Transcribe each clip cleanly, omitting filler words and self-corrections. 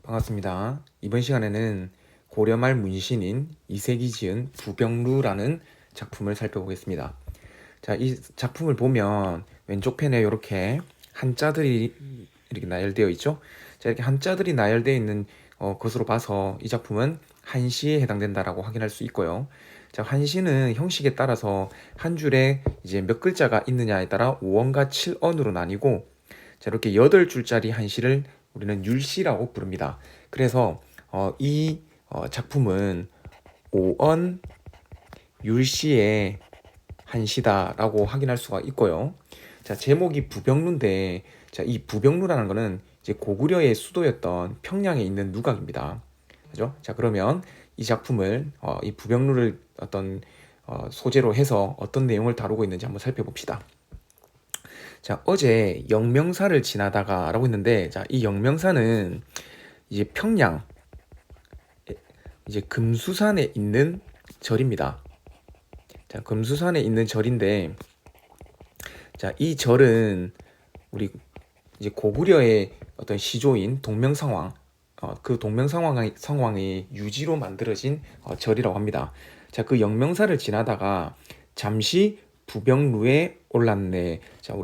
반갑습니다. 이번 시간에는 고려말 문신인 이색이 지은 부병루라는 작품을 살펴보겠습니다. 자, 이 작품을 보면 왼쪽 편에 이렇게 한자들이 이렇게 나열되어 있죠. 자, 이렇게 한자들이 나열되어 있는 것으로 봐서 이 작품은 한시에 해당된다라고 확인할 수 있고요. 자, 한시는 형식에 따라서 한 줄에 이제 몇 글자가 있느냐에 따라 5언과 7언으로 나뉘고, 자, 이렇게 8줄짜리 한시를 우리는 율시라고 부릅니다. 그래서 이 작품은 5언 율시의 한시다라고 확인할 수가 있고요. 자, 제목이 부병루인데, 자, 이 부병루라는 거는 이제 고구려의 수도였던 평양에 있는 누각입니다. 그죠? 자, 그러면 이 작품을 이 부병루를 어떤 소재로 해서 어떤 내용을 다루고 있는지 한번 살펴봅시다. 자, 어제 영명사를 지나다가 라고 했는데, 자, 이 영명사는 이제 평양, 이제 금수산에 있는 절입니다. 자, 금수산에 있는 절인데, 자, 이 절은 우리 이제 고구려의 어떤 시조인 동명상왕, 그 동명상왕의 유지로 만들어진 절이라고 합니다. 자, 그 영명사를 지나다가 잠시 부병루에 올랐네. 자,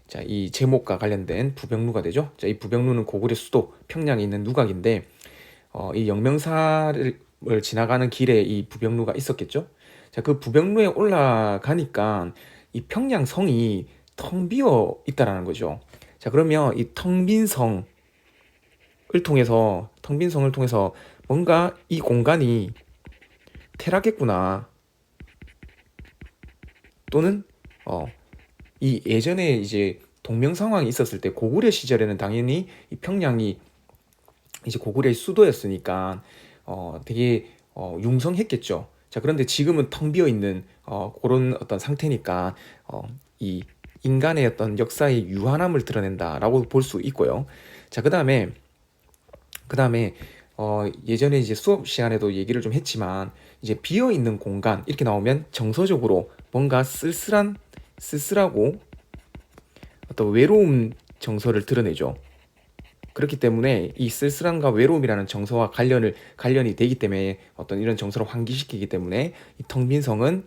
자, 이 제목과 관련된 부병루가 되죠. 자, 이 부병루는 고구려 수도 평양에 있는 누각인데, 이 영명사를 지나가는 길에 이 부병루가 있었겠죠. 자, 그 부병루에 올라가니까 이 평양성이 텅 비어 있다라는 거죠. 자, 그러면 이 텅 빈 성을 통해서 뭔가 이 공간이 태락했구나. 또는 이 예전에 이제 동명 상황이 있었을 때 고구려 시절에는 당연히 이 평양이 이제 고구려의 수도였으니까 되게 융성했겠죠. 자, 그런데 지금은 텅 비어 있는 그런 어떤 상태니까 이 인간의 어떤 역사의 유한함을 드러낸다라고 볼 수 있고요. 자, 그다음에 예전에 이제 수업 시간에도 얘기를 좀 했지만, 이제 비어 있는 공간 이렇게 나오면 정서적으로 뭔가 쓸쓸하고 어떤 외로움 정서를 드러내죠. 그렇기 때문에 이 쓸쓸함과 외로움이라는 정서와 관련이 되기 때문에 어떤 이런 정서를 환기시키기 때문에 이 텅 빈 성은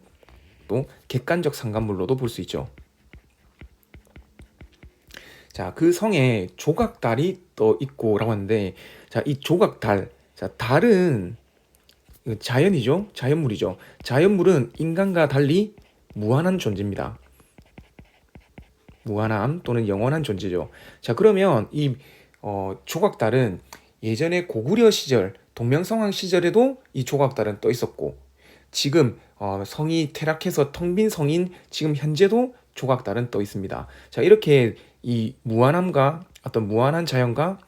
또 객관적 상간물로도 볼 수 있죠. 자, 그 성에 조각달이 떠 있고라고 하는데, 자, 이 조각달, 자, 달은 자연이죠. 자연물이죠. 자연물은 인간과 달리 무한한 존재입니다. 무한함 또는 영원한 존재죠. 자, 그러면 이 조각달은 예전에 고구려 시절, 동명성왕 시절에도 이 조각달은 떠 있었고, 지금 성이 퇴락해서 텅 빈 성인 지금 현재도 조각달은 떠 있습니다. 자, 이렇게 이 무한함과 어떤 무한한 자연과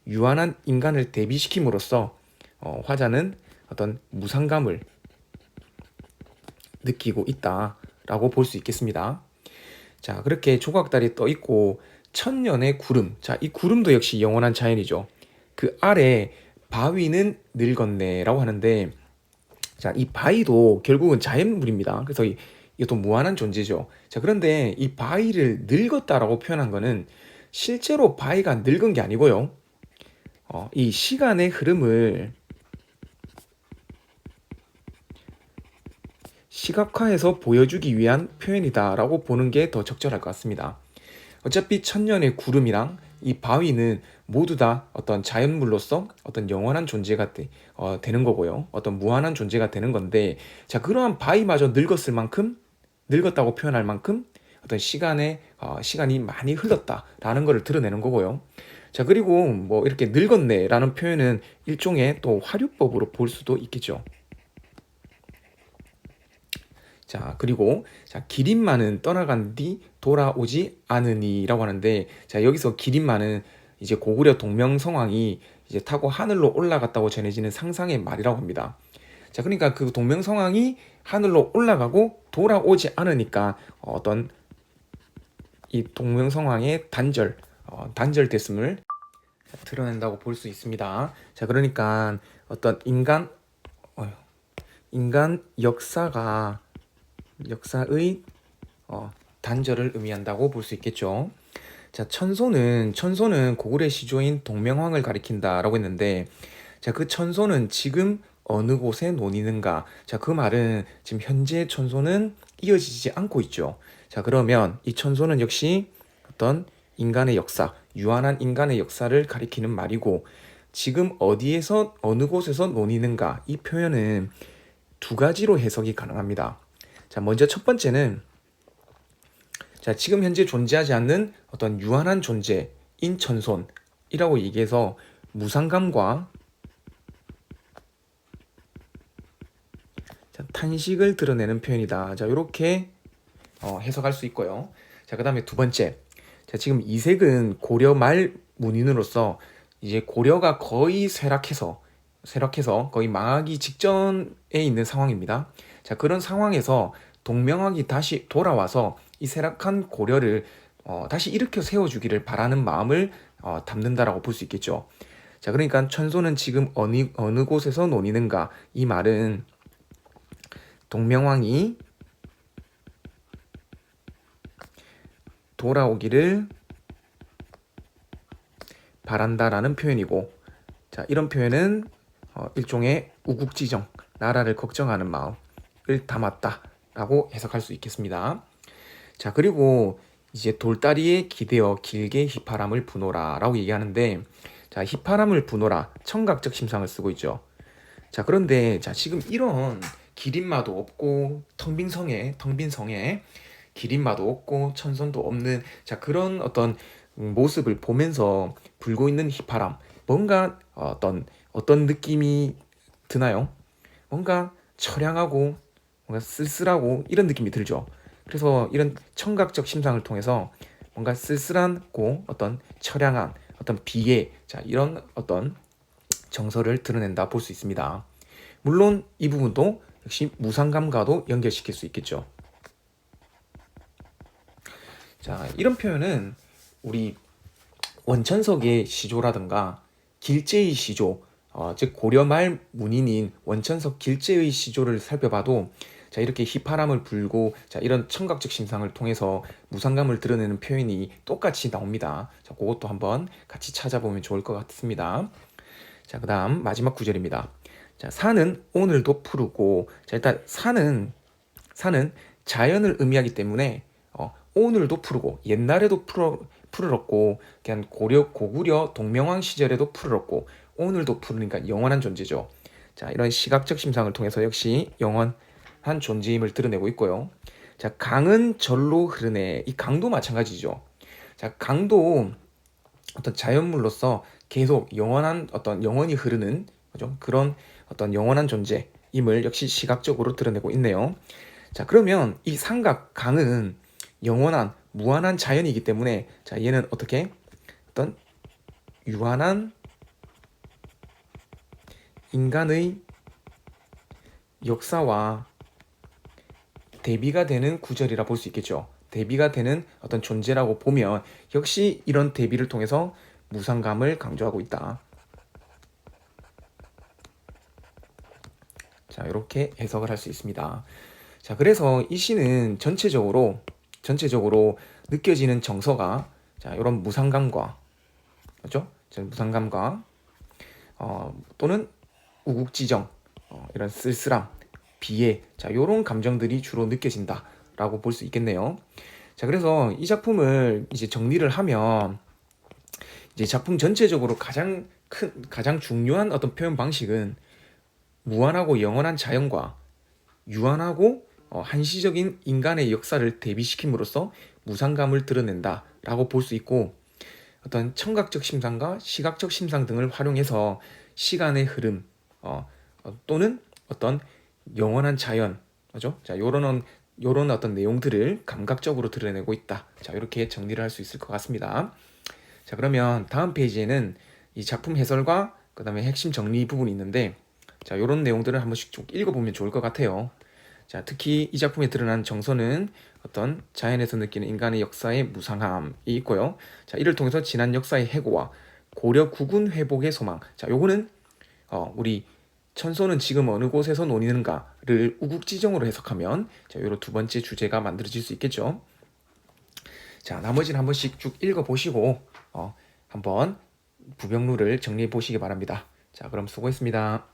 유한한 인간을 대비시킴으로써 화자는 어떤 무상감을 느끼고 있다라고 볼 수 있겠습니다. 자, 그렇게 조각달이 떠 있고 천년의 구름. 자, 이 구름도 역시 영원한 자연이죠. 그 아래 바위는 늙었네라고 하는데, 자, 이 바위도 결국은 자연물입니다. 그래서 이것도 무한한 존재죠. 자, 그런데 이 바위를 늙었다라고 표현한 거는 실제로 바위가 늙은 게 아니고요. 이 시간의 흐름을 시각화해서 보여주기 위한 표현이다라고 보는 게 더 적절할 것 같습니다. 어차피 천년의 구름이랑 이 바위는 모두 다 어떤 자연물로서 어떤 영원한 존재가 되는 거고요. 어떤 무한한 존재가 되는 건데, 자, 그러한 바위마저 늙었을 만큼, 늙었다고 표현할 만큼 어떤 시간이 많이 흘렀다라는 것을 드러내는 거고요. 자, 그리고 뭐 이렇게 늙었네라는 표현은 일종의 또 화류법으로 볼 수도 있겠죠. 자, 그리고 자, 기린마는 떠나간 뒤 돌아오지 않으니라고 하는데, 자, 여기서 기린마는 이제 고구려 동명성왕이 이제 타고 하늘로 올라갔다고 전해지는 상상의 말이라고 합니다. 자, 그러니까 그 동명성왕이 하늘로 올라가고 돌아오지 않으니까 어떤 이 동명성왕의 단절됐음을 드러낸다고 볼 수 있습니다. 자, 그러니까 어떤 인간 역사의 단절을 의미한다고 볼 수 있겠죠. 자, 천소는 고구려 시조인 동명황을 가리킨다라고 했는데, 자, 그 천소는 지금 어느 곳에 논이는가? 자, 그 말은 지금 현재 천소는 이어지지 않고 있죠. 자, 그러면 이 천소는 역시 어떤 인간의 역사, 유한한 인간의 역사를 가리키는 말이고, 지금 어디에서 어느 곳에서 논이는가? 이 표현은 두 가지로 해석이 가능합니다. 자, 먼저 첫 번째는, 자, 지금 현재 존재하지 않는 어떤 유한한 존재인 천손이라고 얘기해서 무상감과, 자, 탄식을 드러내는 표현이다. 자, 이렇게 해석할 수 있고요. 자, 그 다음에 두 번째. 자, 지금 이색은 고려 말 문인으로서 이제 고려가 거의 쇠락해서 거의 망하기 직전에 있는 상황입니다. 자, 그런 상황에서 동명학이 다시 돌아와서 이 쇠락한 고려를 다시 일으켜 세워주기를 바라는 마음을 담는다라고 볼 수 있겠죠. 자, 그러니까 천소는 지금 어느 곳에서 논이는가? 이 말은 동명왕이 돌아오기를 바란다라는 표현이고, 자, 이런 표현은 일종의 우국지정, 나라를 걱정하는 마음을 담았다라고 해석할 수 있겠습니다. 자, 그리고 이제 돌다리에 기대어 길게 휘파람을 부노라라고 얘기하는데, 자, 휘파람을 부노라, 청각적 심상을 쓰고 있죠. 자, 그런데 자, 지금 이런 기린마도 없고 텅 빈 성에 기린마도 없고 천선도 없는, 자, 그런 어떤 모습을 보면서 불고 있는 휘파람, 뭔가 어떤 느낌이 드나요? 뭔가 처량하고 뭔가 쓸쓸하고 이런 느낌이 들죠. 그래서 이런 청각적 심상을 통해서 뭔가 쓸쓸하고 어떤 처량한 어떤 비애, 자, 이런 어떤 정서를 드러낸다 볼 수 있습니다. 물론 이 부분도 역시 무상감과도 연결시킬 수 있겠죠. 자, 이런 표현은 우리 원천석의 시조라든가 길제의 시조, 즉 고려 말 문인인 원천석 길제의 시조를 살펴봐도, 자, 이렇게 휘파람을 불고, 자, 이런 청각적 심상을 통해서 무상감을 드러내는 표현이 똑같이 나옵니다. 자, 그것도 한번 같이 찾아보면 좋을 것 같습니다. 자, 그 다음 마지막 구절입니다. 자, 산은 오늘도 푸르고, 자, 일단 산은 자연을 의미하기 때문에 오늘도 푸르고, 옛날에도 푸르렀고, 그냥 고구려 동명왕 시절에도 푸르렀고, 오늘도 푸르니까 영원한 존재죠. 자, 이런 시각적 심상을 통해서 역시 영원한 존재임을 드러내고 있고요. 자, 강은 절로 흐르네. 이 강도 마찬가지죠. 자, 강도 어떤 자연물로서 계속 영원히 흐르는, 그죠? 그런 어떤 영원한 존재임을 역시 시각적으로 드러내고 있네요. 자, 그러면 이 산과 강은 영원한 무한한 자연이기 때문에, 자, 얘는 어떻게 어떤 유한한 인간의 역사와 대비가 되는 구절이라 볼 수 있겠죠. 대비가 되는 어떤 존재라고 보면 역시 이런 대비를 통해서 무상감을 강조하고 있다. 자, 이렇게 해석을 할 수 있습니다. 자, 그래서 이 시는 전체적으로 느껴지는 정서가, 자, 이런 무상감과, 그렇죠? 무상감과 또는 우국지정, 이런 쓸쓸함, 비애, 자, 이런 감정들이 주로 느껴진다라고 볼 수 있겠네요. 자, 그래서 이 작품을 이제 정리를 하면, 이제 작품 전체적으로 가장 중요한 어떤 표현 방식은 무한하고 영원한 자연과 유한하고 한시적인 인간의 역사를 대비시킴으로써 무상감을 드러낸다라고 볼 수 있고, 어떤 청각적 심상과 시각적 심상 등을 활용해서 시간의 흐름 또는 어떤 영원한 자연, 그죠? 자, 요런 어떤 내용들을 감각적으로 드러내고 있다. 자, 이렇게 정리를 할 수 있을 것 같습니다. 자, 그러면 다음 페이지에는 이 작품 해설과 그 다음에 핵심 정리 부분이 있는데, 자, 요런 내용들을 한 번씩 좀 읽어보면 좋을 것 같아요. 자, 특히 이 작품에 드러난 정서는 어떤 자연에서 느끼는 인간의 역사의 무상함이 있고요. 자, 이를 통해서 지난 역사의 해고와 고려 국운 회복의 소망. 자, 요거는 우리 천소는 지금 어느 곳에서 논의는가를 우국지정으로 해석하면, 자, 요런 두 번째 주제가 만들어질 수 있겠죠. 자, 나머지는 한 번씩 쭉 읽어보시고 한번 부병루를 정리해 보시기 바랍니다. 자, 그럼 수고했습니다.